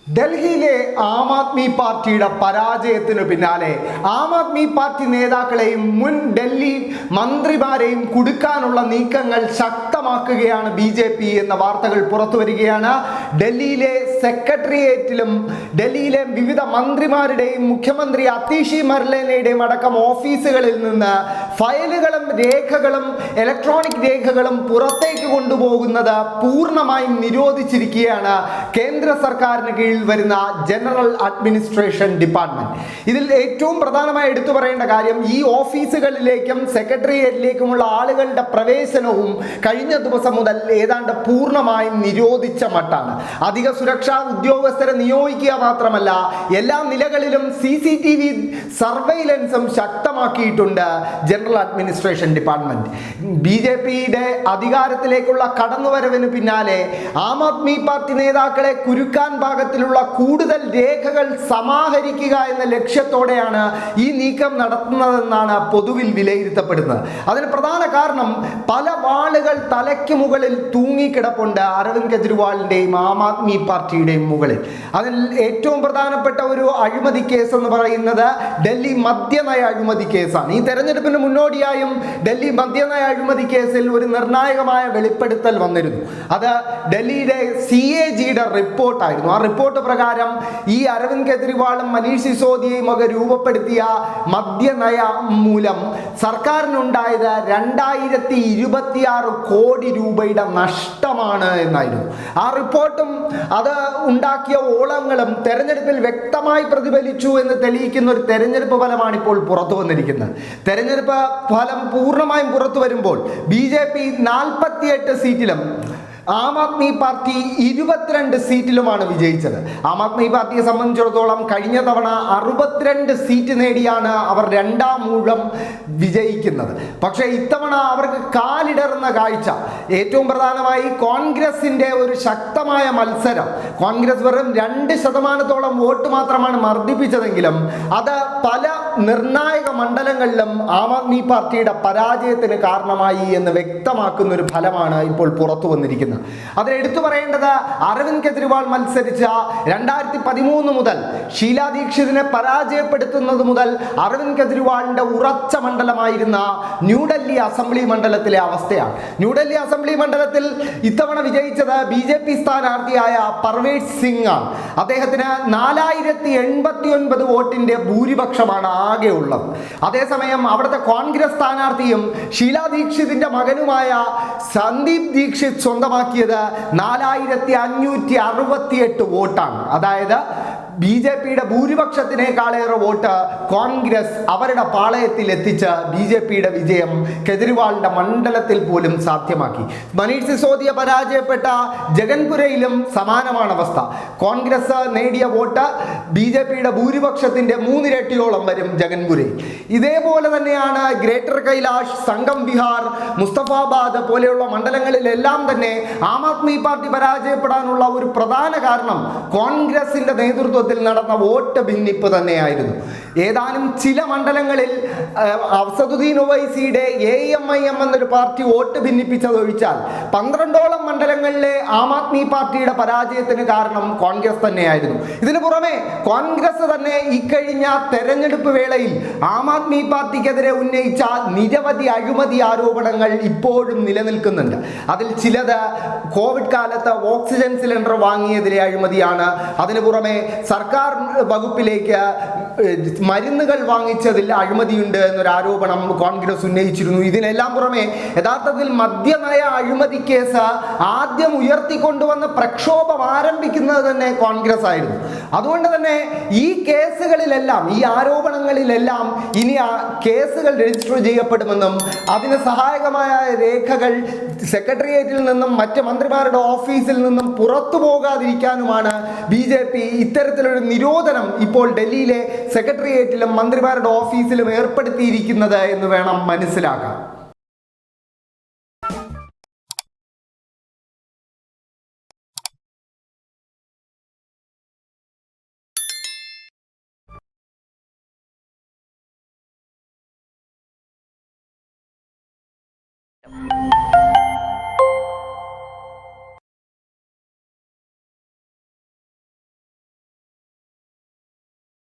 ഡൽഹിയിലെ ആം ആദ്മി പാർട്ടിയുടെ പരാജയത്തിനു പിന്നാലെ ആം ആദ്മി പാർട്ടി നേതാക്കളെയും മുൻ ഡൽഹി മന്ത്രിമാരെയും കുടുക്കാനുള്ള നീക്കങ്ങൾ ശക്തമാക്കുകയാണ് BJP എന്ന വാർത്തകൾ പുറത്തു വരികയാണ്. ഡൽഹിയിലെ സെക്രട്ടേറിയറ്റിലും ഡൽഹിയിലെ വിവിധ മന്ത്രിമാരുടെയും മുഖ്യമന്ത്രി അതീഷി മർലേനയുടെയും അടക്കം ഓഫീസുകളിൽ നിന്ന് ഫയലുകളും രേഖകളും ഇലക്ട്രോണിക് രേഖകളും പുറത്തേക്ക് കൊണ്ടുപോകുന്നത് പൂർണ്ണമായും നിരോധിച്ചിരിക്കുകയാണ് കേന്ദ്ര സർക്കാരിന് കീഴിൽ വരുന്ന ജനറൽ അഡ്മിനിസ്ട്രേഷൻ ഡിപ്പാർട്ട്മെന്റ്. ഇതിൽ ഏറ്റവും പ്രധാനമായി എടുത്തു പറയേണ്ട കാര്യം, ഈ ഓഫീസുകളിലേക്കും സെക്രട്ടേറിയറ്റിലേക്കുമുള്ള ആളുകളുടെ പ്രവേശനവും കഴിഞ്ഞ ദിവസം മുതൽ ഏതാണ്ട് പൂർണ്ണമായും നിരോധിച്ച മട്ടാണ്. അധിക സുരക്ഷാ ഉദ്യോഗസ്ഥരെ നിയോഗിക്കുക മാത്രമല്ല, എല്ലാ നിലകളിലും CCTV സർവൈലൻസും ശക്തമാക്കിയിട്ടുണ്ട് ജനറൽ അഡ്മിനിസ്ട്രേഷൻ ഡിപ്പാർട്ട്മെന്റ്. BJPയുടെ അധികാരത്തിലേക്കുള്ള കടന്നുവരവിന് പിന്നാലെ ആം ആദ്മി പാർട്ടി നേതാക്കളെ കുരുക്കാൻ പാകത്തിലുള്ള കൂടുതൽ രേഖകൾ സമാഹരിക്കുക എന്ന ലക്ഷ്യത്തോടെയാണ് ഈ നീക്കം നടത്തുന്നതെന്നാണ് പൊതുവിൽ വിലയിരുത്തപ്പെടുന്നത്. അതിന് പ്രധാന കാരണം, പല വാളുകൾ തലയ്ക്ക് മുകളിൽ തൂങ്ങിക്കിടപ്പുണ്ട് അരവിന്ദ് കെജ്രിവാളിന്റെയും ആം ആദ്മി പാർട്ടിയുടെയും മുകളിൽ. അതിൽ ഏറ്റവും പ്രധാനപ്പെട്ട ഒരു അഴിമതി കേസ് എന്ന് പറയുന്നത് ഡൽഹി മദ്യനയ അഴിമതി കേസാണ്. ഈ തെരഞ്ഞെടുപ്പിന് മുന്നോടിയായും ഡൽഹി മദ്യനയ അഴിമതി കേസിൽ ഒരു നിർണായകമായ വെളിപ്പെടുത്തൽ വന്നിരുന്നു. അത് ഡൽഹിയുടെ CAGയുടെ റിപ്പോർട്ടായിരുന്നു. ആ റിപ്പോർട്ട് പ്രകാരം ഈ അരവിന്ദ് കെജ്രിവാളും മനീഷ് സിസോദിയയും ഒക്കെ രൂപപ്പെടുത്തിയ മദ്യനയ മൂലം സർക്കാരിനുണ്ടായത് 2026 കോടി രൂപയുടെ നഷ്ടമാണ് എന്നായിരുന്നു. ആ റിപ്പോർട്ടും അത് ഉണ്ടാക്കിയ ഓളങ്ങളും തെരഞ്ഞെടുപ്പിൽ വ്യക്തമായി പ്രതിഫലിച്ചു എന്ന് തെളിയിക്കുന്ന ഒരു തെരഞ്ഞെടുപ്പ് ഫലമാണ് ഇപ്പോൾ പുറത്തു വന്നിരിക്കുന്നത്. തെരഞ്ഞെടുപ്പ് ഫലം പൂർണ്ണമായും പുറത്തു വരുമ്പോൾ BJP 48 സീറ്റിലും ആം ആദ്മി പാർട്ടി 22 സീറ്റിലുമാണ് വിജയിച്ചത്. ആം ആദ്മി പാർട്ടിയെ സംബന്ധിച്ചിടത്തോളം കഴിഞ്ഞ തവണ 62 സീറ്റ് നേടിയാണ് അവർ രണ്ടാം ഊഴം വിജയിക്കുന്നത്. പക്ഷേ ഇത്തവണ അവർക്ക് കാലിടറുന്ന കാഴ്ച. ഏറ്റവും പ്രധാനമായി കോൺഗ്രസിന്റെ ഒരു ശക്തമായ മത്സരം. കോൺഗ്രസ് വെറും 2% വോട്ട് മാത്രമാണ് വർദ്ധിപ്പിച്ചതെങ്കിലും അത് പല നിർണായക മണ്ഡലങ്ങളിലും ആം ആദ്മി പാർട്ടിയുടെ പരാജയത്തിന് കാരണമായി എന്ന് വ്യക്തമാക്കുന്ന ഒരു ഫലമാണ് ഇപ്പോൾ പുറത്തു വന്നിരിക്കുന്നത്. അതിലെടുത്തു പറയേണ്ടത്, അരവിന്ദ് കെജ്രിവാൾ മത്സരിച്ച 2013 മുതൽ ഷീലാ ദീക്ഷിതിനെ പരാജയപ്പെടുത്തുന്നത് മുതൽ അരവിന്ദ് കെജ്രിവാളിന്റെ ഉറച്ച മണ്ഡലമായിരുന്ന ന്യൂഡൽഹി അസംബ്ലി മണ്ഡലത്തിലെ അവസ്ഥയാണ്. ന്യൂഡൽഹി അസംബ്ലി മണ്ഡലത്തിൽ ഇത്തവണ വിജയിച്ചത് BJP സ്ഥാനാർത്ഥിയായ പർവേഷ് സിംഗ് ആണ്. അദ്ദേഹത്തിന് 4089 വോട്ടിന്റെ ഭൂരിപക്ഷമാണ് ആകെ ഉള്ളത്. അതേസമയം അവിടുത്തെ കോൺഗ്രസ് സ്ഥാനാർത്ഥിയും ഷീലാ ദീക്ഷിതിന്റെ മകനുമായ സന്ദീപ് ദീക്ഷിത് സ്വന്തമാക്കിയത് 4568 വോട്ടാണ്. അതായത് BJPയുടെ ഭൂരിപക്ഷത്തിനേക്കാളേറെ വോട്ട് കോൺഗ്രസ് അവരുടെ പാളയത്തിൽ എത്തിച്ച് BJPയുടെ വിജയം കെജ്രിവാളിന്റെ മണ്ഡലത്തിൽ പോലും സാധ്യമാക്കി. മനീഷ് സിസോദിയ പരാജയപ്പെട്ട ജഗൻപുരയിലും സമാനമാണ് അവസ്ഥ. കോൺഗ്രസ് നേടിയ വോട്ട് BJPയുടെ ഭൂരിപക്ഷത്തിന്റെ 3 ഇരട്ടിയോളം വരും ജഗൻപുരയിൽ. ഇതേപോലെ തന്നെയാണ് ഗ്രേറ്റർ കൈലാഷ്, സംഗം വിഹാർ, മുസ്തഫാബാദ് പോലെയുള്ള മണ്ഡലങ്ങളിലെല്ലാം തന്നെ ആം ആദ്മി പാർട്ടി പരാജയപ്പെടാനുള്ള ഒരു പ്രധാന കാരണം കോൺഗ്രസിന്റെ നേതൃത്വത്തിൽ നടന്ന വോട്ട് ഭിന്നിപ്പ് തന്നെയായിരുന്നു. ഏതാനും ചില മണ്ഡലങ്ങളിൽ അസദുദ്ദീൻ ഒവൈസിയുടെ AMIM എന്നൊരു പാർട്ടി വോട്ട് ഭിന്നിപ്പിച്ചതൊഴിച്ചാൽ 12ഓളം മണ്ഡലങ്ങളിലെ ആം ആദ്മി പാർട്ടിയുടെ പരാജയത്തിന് കാരണം കോൺഗ്രസ് തന്നെയായിരുന്നു. ഇതിനു പുറമെ കോൺഗ്രസ് തന്നെ ഇക്കഴിഞ്ഞ തെരഞ്ഞെടുപ്പ് വേളയിൽ ആം ആദ്മി പാർട്ടിക്കെതിരെ ഉന്നയിച്ച നിരവധി അഴിമതി ആരോപണങ്ങൾ ഇപ്പോഴും നിലനിൽക്കുന്നുണ്ട്. അതിൽ ചിലത് കോവിഡ് കാലത്ത് ഓക്സിജൻ സിലിണ്ടർ വാങ്ങിയതിലെ അഴിമതിയാണ്. അതിനു പുറമെ സർക്കാർ വകുപ്പിലേക്ക് മരുന്നുകൾ വാങ്ങിച്ചതിൽ അഴിമതിയുണ്ട് എന്നൊരു ആരോപണം കോൺഗ്രസ് ഉന്നയിച്ചിരുന്നു. ഇതിനെല്ലാം പുറമെ യഥാർത്ഥത്തിൽ മദ്യനയ അഴിമതി കേസ് ആദ്യം ഉയർത്തിക്കൊണ്ടുവന്ന് പ്രക്ഷോഭം ആരംഭിക്കുന്നത് തന്നെ കോൺഗ്രസ് ആയിരുന്നു. അതുകൊണ്ട് തന്നെ ഈ കേസുകളിലെല്ലാം, ഈ ആരോപണങ്ങളിലെല്ലാം ഇനി ആ കേസുകൾ രജിസ്റ്റർ ചെയ്യപ്പെടുമെന്നും അതിന് സഹായകമായ രേഖകൾ സെക്രട്ടേറിയറ്റിൽ നിന്നും മറ്റ് മന്ത്രിമാരുടെ ഓഫീസിൽ നിന്നും പുറത്തു പോകാതിരിക്കാനുമാണ് BJP ഇത്തരത്തിലൊരു നിരോധനം ഇപ്പോൾ ഡൽഹിയിലെ സെക്രട്ടേറിയറ്റിലും മന്ത്രിമാരുടെ ഓഫീസിലും ഏർപ്പെടുത്തിയിരിക്കുന്നത് എന്ന് വേണം മനസ്സിലാക്കാൻ.